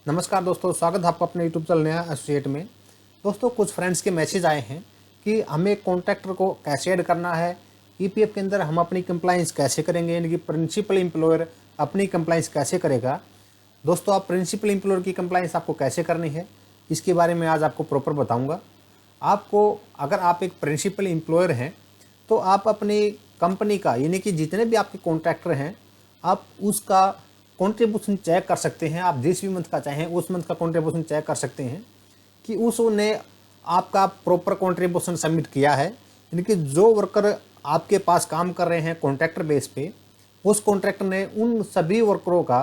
नमस्कार दोस्तों, स्वागत है आपका अपने यूट्यूब चैनल नया एसोसिएट में। दोस्तों, कुछ फ्रेंड्स के मैसेज आए हैं कि हमें कॉन्ट्रैक्टर को कैसे ऐड करना है, ईपीएफ के अंदर हम अपनी कंप्लाइंस कैसे करेंगे, यानी कि प्रिंसिपल एम्प्लॉयर अपनी कंप्लाइंस कैसे करेगा। दोस्तों, आप प्रिंसिपल एम्प्लॉयर की कंप्लाइंस आपको कैसे करनी है, इसके बारे में आज आपको प्रॉपर बताऊँगा। आपको अगर आप एक प्रिंसिपल एम्प्लॉयर हैं तो आप अपनी कंपनी का, यानी कि जितने भी आपके कॉन्ट्रैक्टर हैं, आप उसका कंट्रीब्यूशन चेक कर सकते हैं। आप जिस भी मंथ का चाहें उस मंथ का कंट्रीब्यूशन चेक कर सकते हैं कि उसने आपका प्रॉपर कंट्रीब्यूशन सबमिट किया है। यानी कि जो वर्कर आपके पास काम कर रहे हैं कॉन्ट्रैक्टर बेस पे, उस कॉन्ट्रैक्टर ने उन सभी वर्करों का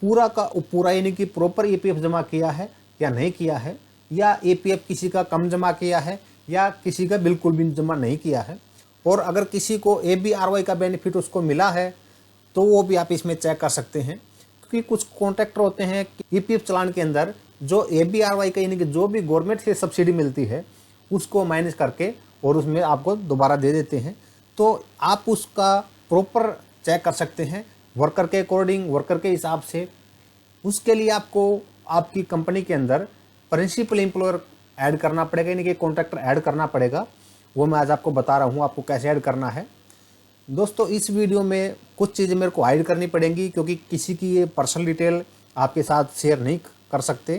पूरा का पूरा, यानी कि प्रॉपर ईपीएफ जमा किया है या नहीं किया है, या ईपीएफ किसी का कम जमा किया है या किसी का बिल्कुल भी जमा नहीं किया है। और अगर किसी को एबीआरवाई का बेनिफिट उसको मिला है तो वो भी आप इसमें चेक कर सकते हैं। क्योंकि कुछ कॉन्ट्रैक्टर होते हैं कि ईपीएफ चालान के अंदर जो एबीआरवाई का, यानी कि जो भी गवर्नमेंट से सब्सिडी मिलती है, उसको माइनस करके और उसमें आपको दोबारा दे देते हैं। तो आप उसका प्रॉपर चेक कर सकते हैं वर्कर के अकॉर्डिंग, वर्कर के हिसाब से। उसके लिए आपको आपकी कंपनी के अंदर प्रिंसिपल एम्प्लॉयर ऐड करना पड़ेगा, यानी कि कॉन्ट्रैक्टर ऐड करना पड़ेगा। वो मैं आज आपको बता रहा हूँ आपको कैसे ऐड करना है। दोस्तों, इस वीडियो में कुछ चीज़ें मेरे को हाइड करनी पड़ेंगी, क्योंकि किसी की ये पर्सनल डिटेल आपके साथ शेयर नहीं कर सकते।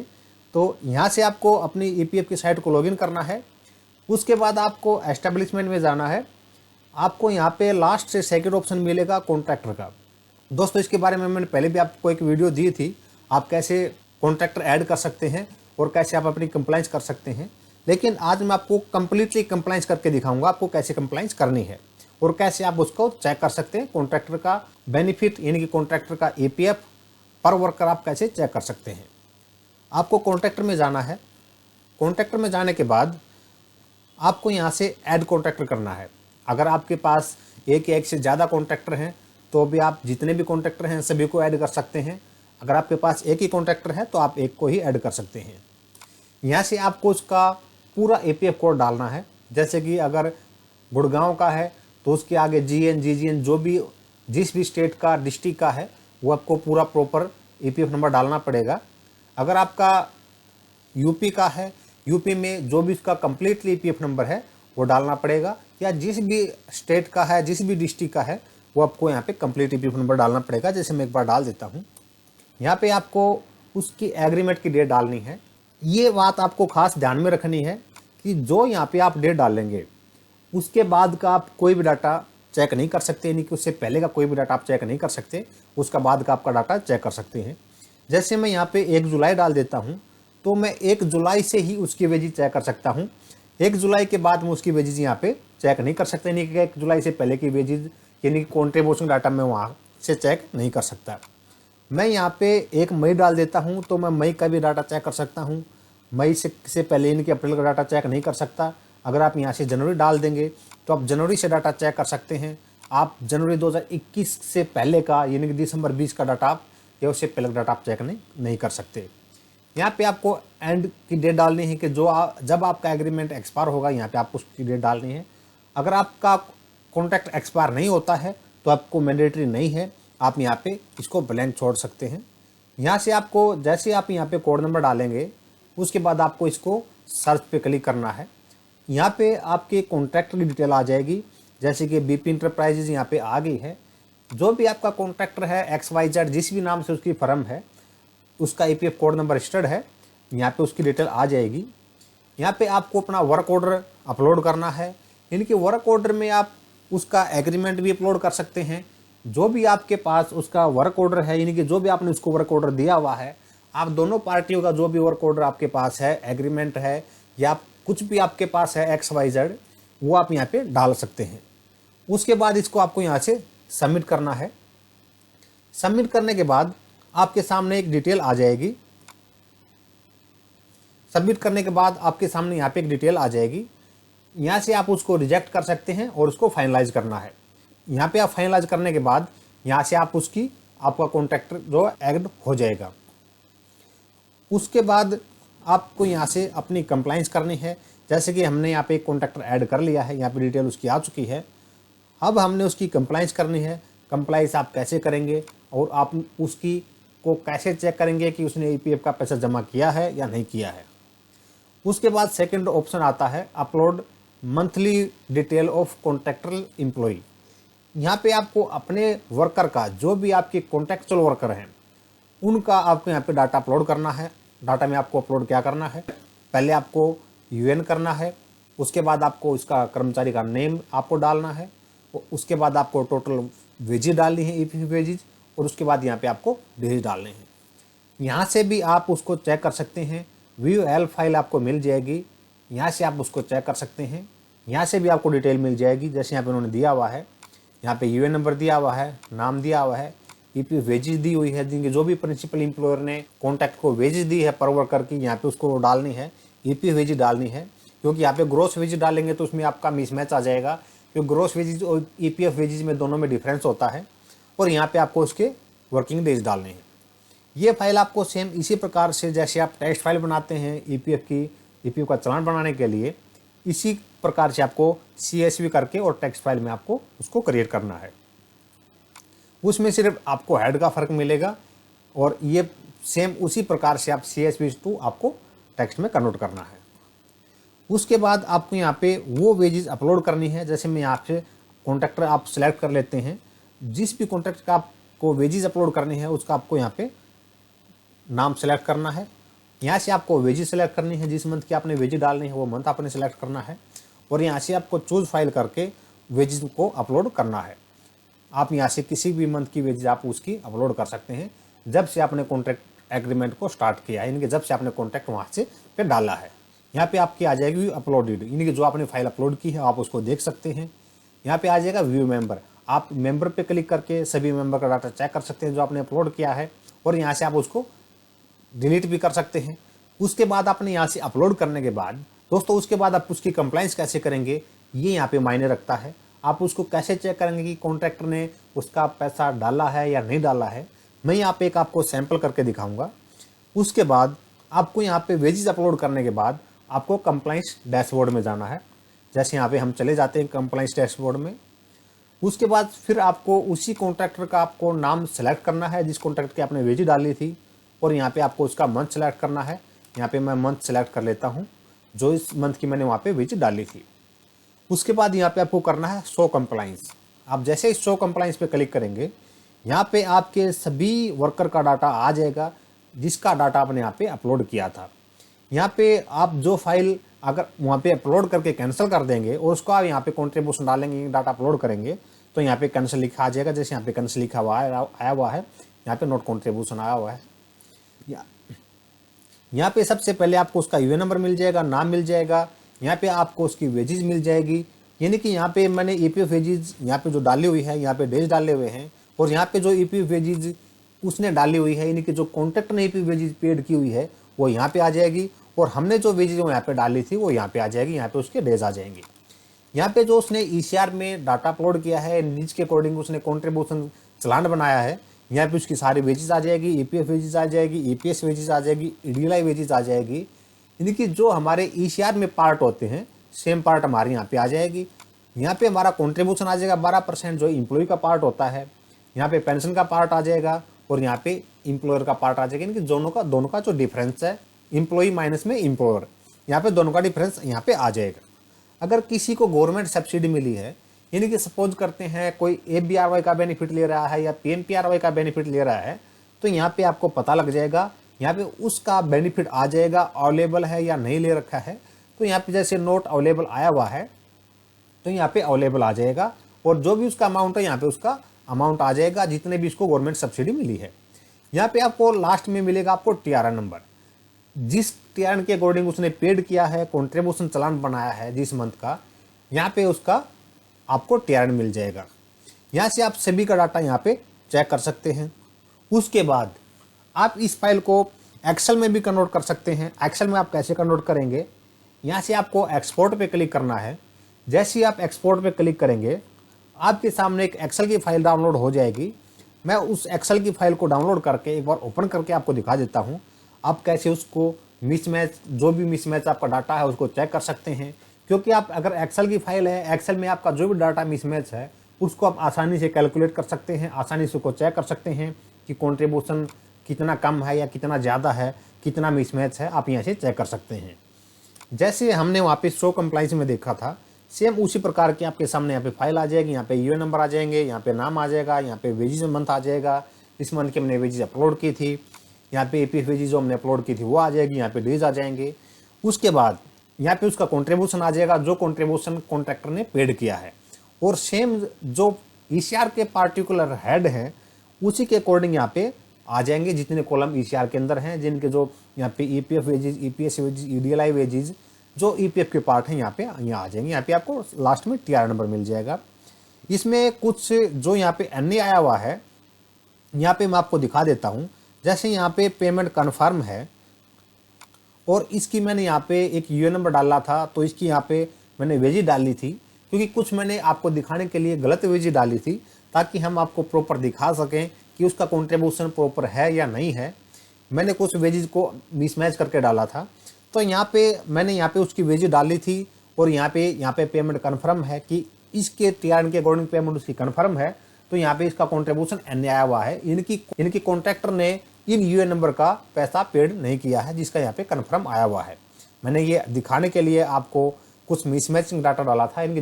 तो यहाँ से आपको अपनी ईपीएफ की साइट को लॉगिन करना है। उसके बाद आपको एस्टेब्लिशमेंट में जाना है। आपको यहाँ पे लास्ट से सेकंड ऑप्शन मिलेगा कॉन्ट्रैक्टर का। दोस्तों, इसके बारे में मैंने पहले भी आपको एक वीडियो दी थी, आप कैसे कॉन्ट्रैक्टर ऐड कर सकते हैं और कैसे आप अपनी कंप्लाइंस कर सकते हैं। लेकिन आज मैं आपको कंप्लीटली कंप्लाइंस करके दिखाऊंगा आपको कैसे कंप्लाइंस करनी है और कैसे आप उसको चेक कर सकते हैं। कॉन्ट्रैक्टर का बेनिफिट, यानी कि कॉन्ट्रैक्टर का ईपीएफ पर वर्कर आप कैसे चेक कर सकते हैं। आपको कॉन्ट्रैक्टर में जाना है। कॉन्ट्रैक्टर में जाने के बाद आपको यहाँ से ऐड कॉन्ट्रैक्टर करना है। अगर आपके पास एक या एक से ज़्यादा कॉन्ट्रैक्टर हैं तो भी आप जितने भी कॉन्ट्रैक्टर हैं सभी को ऐड कर सकते हैं। अगर आपके पास एक ही कॉन्ट्रैक्टर है तो आप एक को ही ऐड कर सकते हैं। यहाँ से आपको उसका पूरा ईपीएफ कोड डालना है। जैसे कि अगर गुड़गांव का है तो उसके आगे जीएन, जीजीएन, जो भी जिस भी स्टेट का, डिस्ट्रिक्ट का है, वो आपको पूरा प्रॉपर ईपीएफ नंबर डालना पड़ेगा। अगर आपका यूपी का है, यूपी में जो भी उसका कंप्लीटली ईपीएफ नंबर है वो डालना पड़ेगा, या जिस भी स्टेट का है, जिस भी डिस्ट्रिक्ट का है, वो आपको यहाँ पे कंप्लीट ईपीएफ नंबर डालना पड़ेगा। जैसे मैं एक बार डाल देता हूँ। यहाँ पे आपको उसकी एग्रीमेंट की डेट डालनी है। ये बात आपको खास ध्यान में रखनी है कि जो यहाँ पे आप डेट डालेंगे उसके बाद का आप कोई भी डाटा चेक नहीं कर सकते, यानी कि उससे पहले का कोई भी डाटा आप चेक नहीं कर सकते, उसका बाद का आपका डाटा चेक कर सकते हैं। जैसे मैं यहाँ पे 1 जुलाई डाल देता हूँ तो मैं 1 जुलाई से ही उसकी वेजेज चेक कर सकता हूँ। 1 जुलाई के बाद मैं उसकी वेजेज यहाँ पे चेक नहीं कर सकता, यानी कि 1 जुलाई से पहले की वेजेज, यानी कि कॉन्ट्रीब्यूशन डाटा मैं वहाँ से चेक नहीं कर सकता। मैं यहाँ पे 1 मई डाल देता हूँ तो मैं मई का भी डाटा चेक कर सकता हूँ। मई से पहले, यानी कि अप्रैल का डाटा चेक नहीं कर सकता। अगर आप यहाँ से जनवरी डाल देंगे तो आप जनवरी से डाटा चेक कर सकते हैं। आप जनवरी 2021 से पहले का, यानी कि दिसंबर 20 का डाटा आप, या उससे पहले का डाटा आप चेक नहीं कर सकते। यहाँ पे आपको एंड की डेट डालनी है कि जब आपका एग्रीमेंट एक्सपायर होगा, यहाँ पे आपको उसकी डेट डालनी है। अगर आपका कॉन्ट्रैक्ट एक्सपायर नहीं होता है तो आपको मैंडेटरी नहीं है, आप यहाँ पे इसको ब्लैंक छोड़ सकते हैं। यहाँ से आपको, जैसे आप यहाँ पे कोड नंबर डालेंगे उसके बाद आपको इसको सर्च पे क्लिक करना है। यहाँ पे आपके कॉन्ट्रैक्टर की डिटेल आ जाएगी। जैसे कि बीपी इंटरप्राइजेज यहाँ पे आ गई है। जो भी आपका कॉन्ट्रैक्टर है, XYZ, जिस भी नाम से उसकी फर्म है, उसका ईपीएफ कोड नंबर रजिस्टर्ड है, यहाँ पे उसकी डिटेल आ जाएगी। यहाँ पे आपको अपना वर्क ऑर्डर अपलोड करना है, यानी कि वर्क ऑर्डर में आप उसका एग्रीमेंट भी अपलोड कर सकते हैं। जो भी आपके पास उसका वर्क ऑर्डर है, यानी कि जो भी आपने उसको वर्क ऑर्डर दिया हुआ है, आप दोनों पार्टियों का जो भी वर्क ऑर्डर आपके पास है, एग्रीमेंट है, या कुछ भी आपके पास है XYZ, वो आप यहाँ पे डाल सकते हैं। उसके बाद इसको आपको यहाँ से सबमिट करना है। सबमिट करने के बाद आपके सामने एक डिटेल आ जाएगी। सबमिट करने के बाद आपके सामने यहाँ पे एक डिटेल आ जाएगी। यहाँ से आप उसको रिजेक्ट कर सकते हैं और उसको फाइनलाइज करना है। यहाँ पे आप फाइनलाइज करने के बाद यहाँ से आपका कॉन्ट्रैक्टर जो ऐड हो जाएगा। उसके बाद आपको यहाँ से अपनी कंप्लाइंस करनी है। जैसे कि हमने यहाँ पे एक कॉन्ट्रैक्टर ऐड कर लिया है, यहाँ पे डिटेल उसकी आ चुकी है। अब हमने उसकी कंप्लाइंस करनी है। कंप्लाइंस आप कैसे करेंगे और आप उसकी को कैसे चेक करेंगे कि उसने ईपीएफ का पैसा जमा किया है या नहीं किया है। उसके बाद सेकंड ऑप्शन आता है upload monthly detail of contractor employ. यहाँ पे आपको अपने वर्कर का, जो भी आपके कॉन्ट्रैक्चुअल वर्कर हैं, उनका आपको यहाँ पे डाटा अपलोड करना है। डाटा में आपको अपलोड क्या करना है, पहले आपको यूएन करना है, उसके बाद आपको इसका कर्मचारी का नेम आपको डालना है, उसके बाद आपको टोटल वेजेज डालनी है, ईपीएफ वेजेज, और उसके बाद यहाँ पे आपको डेज डालने हैं। यहाँ से भी आप उसको चेक कर सकते हैं, व्यू एल फाइल आपको मिल जाएगी, यहाँ से आप उसको चेक कर सकते हैं। यहाँ से भी आपको डिटेल मिल जाएगी, जैसे यहाँ पे उन्होंने दिया हुआ है, यहाँ पे यूएन नंबर दिया हुआ है, नाम दिया हुआ है, ईपीएफ वेजेज दी हुई है, जिनके जो भी प्रिंसिपल एम्प्लॉयर ने कॉन्ट्रैक्ट को वेजेज दी है पर वर्कर की, यहाँ पे उसको डालनी है, ईपीएफ वेजेज डालनी है। क्योंकि यहाँ पे ग्रोस वेजेज डालेंगे तो उसमें आपका मिसमैच आ जाएगा, क्योंकि ग्रोस वेजेज और ईपीएफ वेजेज में दोनों में डिफरेंस होता है। और यहाँ पे आपको उसके वर्किंग डेज डालने हैं। ये फाइल आपको सेम इसी प्रकार से जैसे आप टेक्स्ट फाइल बनाते हैं ईपीएफ का चालान बनाने के लिए, इसी प्रकार से आपको सीएसवी करके और टेक्स्ट फाइल में आपको उसको क्रिएट करना है। उसमें सिर्फ आपको हेड का फर्क मिलेगा, और ये सेम उसी प्रकार से आप सीएसवी टू आपको टेक्स्ट में कन्वर्ट करना है। उसके बाद आपको यहाँ पे वो वेजेस अपलोड करनी है। जैसे मैं यहाँ से कॉन्ट्रैक्टर आप सिलेक्ट कर लेते हैं, जिस भी कॉन्ट्रैक्ट का आपको वेजेस अपलोड करनी है उसका आपको यहाँ पे नाम सेलेक्ट करना है। यहाँ से आपको वेजेस सेलेक्ट करनी है, जिस मंथ की आपने वेजेस डालनी है वो मंथ आपने सेलेक्ट करना है, और यहाँ से आपको चूज फाइल करके वेजेस को अपलोड करना है। आप यहाँ से किसी भी मंथ की वेजेस आप उसकी अपलोड कर सकते हैं, जब से आपने कॉन्ट्रैक्ट एग्रीमेंट को स्टार्ट किया है, यानी कि जब से आपने कॉन्ट्रैक्ट वहाँ से पे डाला है। यहाँ पे आपकी आ जाएगी अपलोडेड, यानी कि जो आपने फाइल अपलोड की है आप उसको देख सकते हैं। यहाँ पे आ जाएगा व्यू मेंबर, आप मेंबर पे क्लिक करके सभी मेंबर का डाटा चेक कर सकते हैं जो आपने अपलोड किया है, और यहाँ से आप उसको डिलीट भी कर सकते हैं। उसके बाद आपने यहाँ से अपलोड करने के बाद दोस्तों, उसके बाद आप उसकी कंप्लाइंस कैसे करेंगे ये यहाँ पे मायने रखता है। आप उसको कैसे चेक करेंगे कि कॉन्ट्रैक्टर ने उसका पैसा डाला है या नहीं डाला है, मैं यहाँ पे एक आपको सैंपल करके दिखाऊंगा। उसके बाद आपको यहाँ पे वेजेस अपलोड करने के बाद आपको कंप्लाइंस डैशबोर्ड में जाना है। जैसे यहाँ पे हम चले जाते हैं कंप्लाइंस डैशबोर्ड में। उसके बाद फिर आपको उसी कॉन्ट्रैक्टर का आपको नाम सेलेक्ट करना है जिस कॉन्ट्रैक्ट की आपने वेजेस डाली थी, और यहाँ पे आपको उसका मंथ सेलेक्ट करना है। यहाँ पे मैं मंथ सेलेक्ट कर लेता हूँ जो इस मंथ की मैंने वहाँ पे वेजेस डाली थी। उसके बाद यहाँ पे आपको करना है शो कंप्लाइंस। आप जैसे ही शो कंप्लाइंस पे क्लिक करेंगे, यहाँ पे आपके सभी वर्कर का डाटा आ जाएगा जिसका डाटा आपने यहाँ पे अपलोड किया था। यहाँ पे आप जो फाइल अगर वहाँ पे अपलोड करके कैंसिल कर देंगे और उसको आप यहाँ पे कॉन्ट्रीब्यूशन डालेंगे, डाटा अपलोड करेंगे, तो यहाँ पे कैंसिल लिखा आ जाएगा। जैसे यहाँ पे कैंसिल लिखा हुआ आया हुआ है, यहाँ पे नोट कॉन्ट्रीब्यूशन आया हुआ है। यहाँ पे सबसे पहले आपको उसका यूएन नंबर मिल जाएगा, नाम मिल जाएगा, यहाँ पे आपको उसकी वेजेस मिल जाएगी। यानी कि यहाँ पे मैंने ईपीएफ वेजेस यहाँ पे जो डाली हुई है, यहाँ पे डेज डाले हुए हैं, और यहाँ पे जो ईपीएफ वेजेस उसने डाली हुई है, यानी कि जो कॉन्ट्रैक्टर ने ईपीएफ वेजेस पेड की हुई है वो यहाँ पे आ जाएगी, और हमने जो वेजेस यहाँ पे डाली थी वो यहाँ पे आ जाएगी। यहाँ पे उसके डेज आ जाएंगे। यहाँ पे जो उसने ईसीआर में डाटा अपलोड किया है, नीड्स के अकॉर्डिंग उसने कॉन्ट्रीब्यूशन चालान बनाया है, यहाँ पे उसकी सारी वेजेस आ जाएगी, ईपीएफ वेजेस आ जाएगी, ईपीएस वेजेस आ जाएगी, ईडीएलआई वेजेस आ जाएगी। यानी कि जो हमारे ईसीआर में पार्ट होते हैं सेम पार्ट हमारे यहाँ पे आ जाएगी। यहाँ पे हमारा कॉन्ट्रीब्यूशन आ जाएगा 12% जो एम्प्लॉय का पार्ट होता है, यहाँ पे पेंशन का पार्ट आ जाएगा, और यहाँ पे एम्प्लॉयर का पार्ट आ जाएगा। यानी कि दोनों का जो डिफरेंस है, एम्प्लॉय माइनस में एम्प्लॉयर, यहाँ पे दोनों का डिफरेंस यहाँ पे आ जाएगा। अगर किसी को गवर्नमेंट सब्सिडी मिली है, यानी कि सपोज करते हैं कोई एफबीआरवाई का बेनिफिट ले रहा है या पीएमपीआरवाई का बेनिफिट ले रहा है, तो यहाँ पे आपको पता लग जाएगा, यहाँ पे उसका बेनिफिट आ जाएगा अवेलेबल है या नहीं ले रखा है। तो यहाँ पे जैसे नोट अवेलेबल आया हुआ है तो यहाँ पे अवेलेबल आ जाएगा, और जो भी उसका अमाउंट है यहाँ पे उसका अमाउंट आ जाएगा जितने भी इसको गवर्नमेंट सब्सिडी मिली है। यहाँ पे आपको लास्ट में मिलेगा आपको टीआरएन नंबर, जिस टीआरएन के अकॉर्डिंग उसने पेड किया है, कॉन्ट्रीब्यूशन चालान बनाया है जिस मंथ का, यहाँ पे उसका आपको टीआरएन मिल जाएगा। यहाँ से आप सभी का डाटा यहाँ पे चेक कर सकते हैं। उसके बाद आप इस फाइल को एक्सेल में भी कन्वर्ट कर सकते हैं। एक्सेल में आप कैसे कन्वर्ट करेंगे, यहाँ से आपको एक्सपोर्ट पे क्लिक करना है। जैसे ही आप एक्सपोर्ट पे क्लिक करेंगे, आपके सामने एक एक्सेल की फाइल डाउनलोड हो जाएगी। मैं उस एक्सेल की फाइल को डाउनलोड करके एक बार ओपन करके आपको दिखा देता हूँ, आप कैसे उसको मिसमैच, जो भी मिसमैच आपका डाटा है उसको चेक कर सकते हैं। क्योंकि आप अगर एक्सेल की फाइल है, एक्सेल में आपका जो भी डाटा मिसमैच है उसको आप आसानी से कैलकुलेट कर सकते हैं, आसानी से उसको चेक कर सकते हैं कि कॉन्ट्रीब्यूशन कितना कम है या कितना ज़्यादा है, कितना मिसमैच है, आप यहाँ से चेक कर सकते हैं। जैसे हमने वहाँ पे शो कंप्लाइंस में देखा था, सेम उसी प्रकार की आपके सामने यहाँ पे फाइल आ जाएगी, यहाँ पे यूएन नंबर आ जाएंगे, यहाँ पे नाम आ जाएगा, यहाँ पे वेजेस मंथ आ जाएगा, इस मंथ की हमने वेजेस अपलोड की थी, यहाँ पे एपीएफ वेजेस जो हमने अपलोड की थी वो आ जाएगी, यहाँ पे डेज आ जाएंगे। उसके बाद यहाँ पे उसका कॉन्ट्रीब्यूशन आ जाएगा, जो कॉन्ट्रीब्यूशन कॉन्ट्रैक्टर ने पेड किया है, और सेम जो ईसीआर के पार्टिकुलर हेड हैं उसी के अकॉर्डिंग यहाँ पे आ जाएंगे जितने कॉलम ईसीआर के अंदर हैं, जिनके जो यहाँ पे EPF wages, EPS wages, EDLI wages जो ईपीएफ के पार्ट हैं यहाँ आ जाएंगे। यहाँ पे आपको लास्ट में टीआर नंबर मिल जाएगा। इसमें कुछ जो यहाँ पे एनए आया हुआ है, यहाँ पे मैं आपको दिखा देता हूँ। जैसे यहाँ पे पेमेंट कन्फर्म है और इसकी मैंने यहाँ पे एक यूएन नंबर डाला था, तो इसकी यहाँ पे मैंने वेजेस डाली थी, क्योंकि कुछ मैंने आपको दिखाने के लिए गलत वेजेस डाली थी ताकि हम आपको प्रॉपर दिखा सकें कि उसका कॉन्ट्रीब्यूशन प्रॉपर है या नहीं है। मैंने कुछ वेजेस को मिसमैच करके डाला था, तो यहाँ पे मैंने यहाँ पे उसकी वेजेस डाली थी और यहाँ पे पेमेंट कन्फर्म है कि इसके टीआर के अकॉर्डिंग पेमेंट उसकी कन्फर्म है, तो यहाँ पे इसका कॉन्ट्रीब्यूशन एन आया हुआ है। इनकी कॉन्ट्रैक्टर ने इन यूएन नंबर का पैसा पेड नहीं किया है, जिसका यहाँ पे कन्फर्म आया हुआ है। मैंने ये दिखाने के लिए आपको कुछ मिसमैचिंग डाटा डाला था। इनके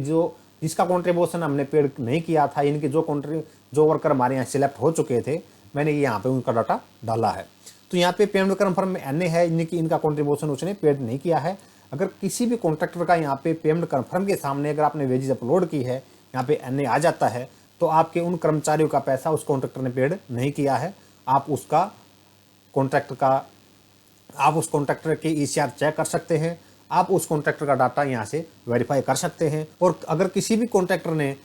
जिसका कॉन्ट्रीब्यूशन हमने पेड नहीं किया था, इनके जो वर्कर हमारे यहाँ सिलेक्ट हो चुके थे, मैंने ये यहाँ पे उनका डाटा डाला है। तो यहाँ पे पेमेंट कन्फर्म में एनए है, इनका कॉन्ट्रीब्यूशन उसने पेड नहीं किया है। अगर किसी भी कॉन्ट्रैक्टर का यहाँ पे पेमेंट कन्फर्म के सामने अगर आपने वेजेस अपलोड की है, यहाँ पे एनए आ जाता है, तो आपके उन कर्मचारियों का पैसा उस कॉन्ट्रैक्टर ने पेड नहीं किया है। आप उस कॉन्ट्रैक्टर के ईसीआर चेक कर सकते हैं, आप उस कॉन्ट्रैक्टर का डाटा यहाँ से वेरीफाई कर सकते हैं। और अगर किसी भी कॉन्ट्रैक्टर ने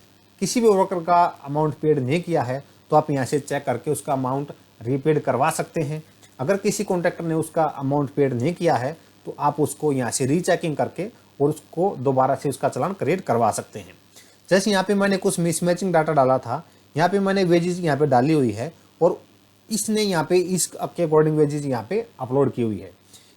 किसी भी वर्कर का अमाउंट पेड नहीं किया है, तो आप यहाँ से चेक करके उसका अमाउंट रीपेड करवा सकते हैं। अगर किसी कॉन्ट्रैक्टर ने उसका अमाउंट पेड नहीं किया है, तो आप उसको यहाँ से रीचेकिंग करके और उसको दोबारा से उसका चालान क्रिएट करवा सकते हैं। जैसे यहाँ पे मैंने कुछ मिसमैचिंग डाटा डाला था, यहाँ पे मैंने वेजेस यहाँ पे डाली हुई है और इसने यहाँ पे इसके अकॉर्डिंग वेजेस यहाँ पे अपलोड की हुई है।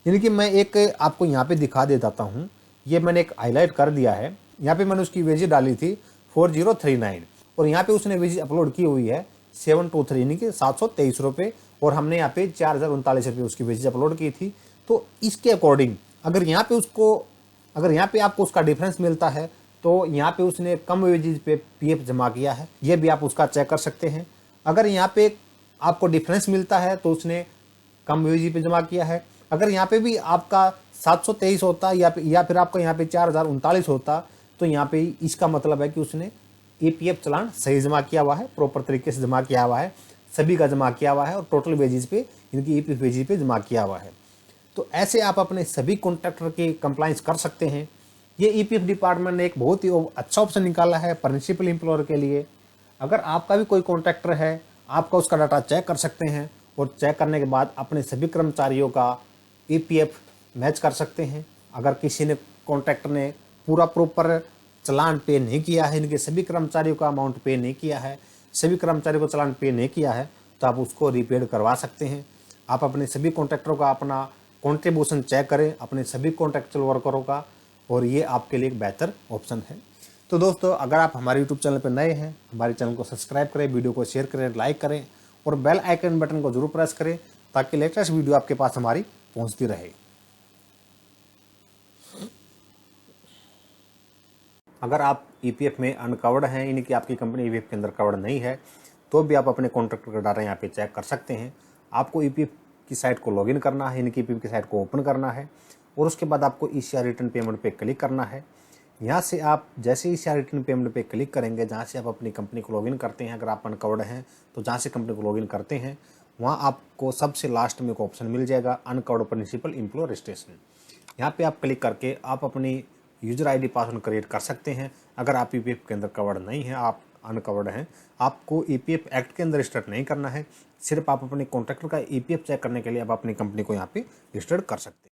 यानी कि मैं एक आपको यहाँ पे दिखा देता हूँ, ये मैंने एक हाईलाइट कर दिया है। यहाँ पे मैंने उसकी वेजेस डाली थी 4039 और यहाँ पे उसने वेजेस अपलोड की हुई है 723 यानी कि 723 रुपये, और हमने यहाँ पे 4039 रुपये उसकी वेजेस अपलोड की थी। तो इसके अकॉर्डिंग अगर यहाँ पे आपको उसका डिफरेंस मिलता है, तो यहाँ पे उसने कम वेजेस पे पीएफ जमा किया है, ये भी आप उसका चेक कर सकते हैं। अगर यहाँ पे आपको डिफरेंस मिलता है तो उसने कम वेजेस पे जमा किया है। अगर यहाँ पे भी आपका 723 होता या फिर आपका यहाँ पे 4039 होता, तो यहाँ पे इसका मतलब है कि उसने ईपीएफ चालान सही जमा किया हुआ है, प्रॉपर तरीके से जमा किया हुआ है, सभी का जमा किया हुआ है और टोटल वेजेस पे इनकी ईपीएफ वेजेस पे जमा किया हुआ है। तो ऐसे आप अपने सभी कॉन्ट्रैक्टर की कंप्लाइंस कर सकते हैं। ये ईपीएफ डिपार्टमेंट ने एक बहुत ही अच्छा ऑप्शन निकाला है प्रिंसिपल एम्प्लॉयर के लिए। अगर आपका भी कोई कॉन्ट्रैक्टर है, आपका उसका डाटा चेक कर सकते हैं और चेक करने के बाद अपने सभी कर्मचारियों का ईपीएफ मैच कर सकते हैं। अगर किसी ने कॉन्ट्रैक्टर ने पूरा प्रॉपर चालान पे नहीं किया है, इनके सभी कर्मचारियों का अमाउंट पे नहीं किया है, सभी कर्मचारियों को चालान पे नहीं किया है, तो आप उसको रीपेड करवा सकते हैं। आप अपने सभी कॉन्ट्रैक्टरों का अपना कॉन्ट्रीब्यूशन चेक करें, अपने सभी कॉन्ट्रैक्चुअल वर्करों का, और ये आपके लिए एक बेहतर ऑप्शन है। तो दोस्तों, अगर आप हमारे यूट्यूब चैनल पर नए हैं, हमारे चैनल को सब्सक्राइब करें, वीडियो को शेयर करें, लाइक करें और बेल आइकन बटन को जरूर प्रेस करें ताकि लेटेस्ट वीडियो आपके पास हमारी पहुंचती रहे। अगर आप ईपीएफ में अनकवर्ड हैं, यानी कि आपकी कंपनी ईपीएफ के अंदर कवर्ड नहीं है, तो भी आप अपने कॉन्ट्रैक्टर का डाटा यहाँ पे चेक कर सकते हैं। आपको ईपीएफ की साइट को लॉगिन करना है, यानी कि ईपीएफ की साइट को ओपन करना है और उसके बाद आपको ईसीआर रिटर्न पेमेंट पे क्लिक करना है। यहाँ से आप जैसे ईसीआर रिटर्न पेमेंट पे क्लिक करेंगे, जहाँ से आप अपनी कंपनी को लॉगिन करते हैं, अगर आप अनकवर्ड हैं तो जहाँ से कंपनी को लॉगिन करते हैं, वहाँ आपको सबसे लास्ट में एक ऑप्शन मिल जाएगा अनकवर्ड प्रिंसिपल एम्प्लॉयर रजिस्ट्रेशन। यहाँ पे आप क्लिक करके आप अपनी यूजर आईडी पासवर्ड क्रिएट कर सकते हैं। अगर आप ईपीएफ के अंदर कवर्ड नहीं है, आप अनकवर्ड हैं, आपको ईपीएफ एक्ट के अंदर रजिस्टर्ड नहीं करना है। सिर्फ आप अपने कॉन्ट्रैक्टर का ईपीएफ चेक करने के लिए आप अपनी कंपनी को यहाँ पे रजिस्टर्ड कर सकते हैं।